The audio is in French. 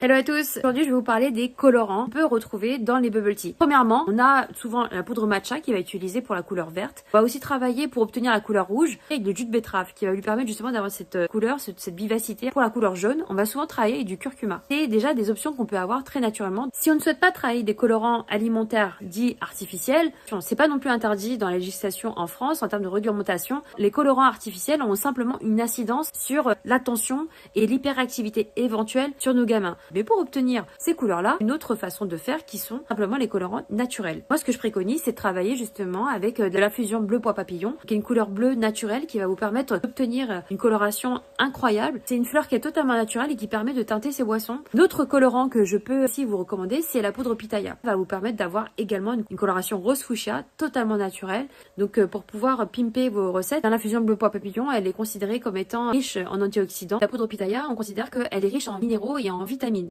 Hello à tous, aujourd'hui je vais vous parler des colorants qu'on peut retrouver dans les bubble tea. Premièrement, on a souvent la poudre matcha qui va être utilisée pour la couleur verte. On va aussi travailler pour obtenir la couleur rouge avec le jus de betterave qui va lui permettre justement d'avoir cette couleur, cette vivacité. Pour la couleur jaune, on va souvent travailler avec du curcuma. C'est déjà des options qu'on peut avoir très naturellement. Si on ne souhaite pas travailler des colorants alimentaires dits artificiels, c'est pas non plus interdit dans la législation en France en termes de réglementation. Les colorants artificiels ont simplement une incidence sur l'attention et l'hyperactivité éventuelle sur nos gamins. Mais pour obtenir ces couleurs-là, une autre façon de faire qui sont simplement les colorants naturels. Moi, ce que je préconise, c'est de travailler justement avec de la fusion bleu pois papillon, qui est une couleur bleue naturelle qui va vous permettre d'obtenir une coloration incroyable. C'est une fleur qui est totalement naturelle et qui permet de teinter ses boissons. D'autres colorants que je peux aussi vous recommander, c'est la poudre pitaya. Ça va vous permettre d'avoir également une coloration rose fuchsia totalement naturelle. Donc, pour pouvoir pimper vos recettes, dans la fusion bleu pois papillon, elle est considérée comme étant riche en antioxydants. La poudre pitaya, on considère qu'elle est riche en minéraux et en vitamines.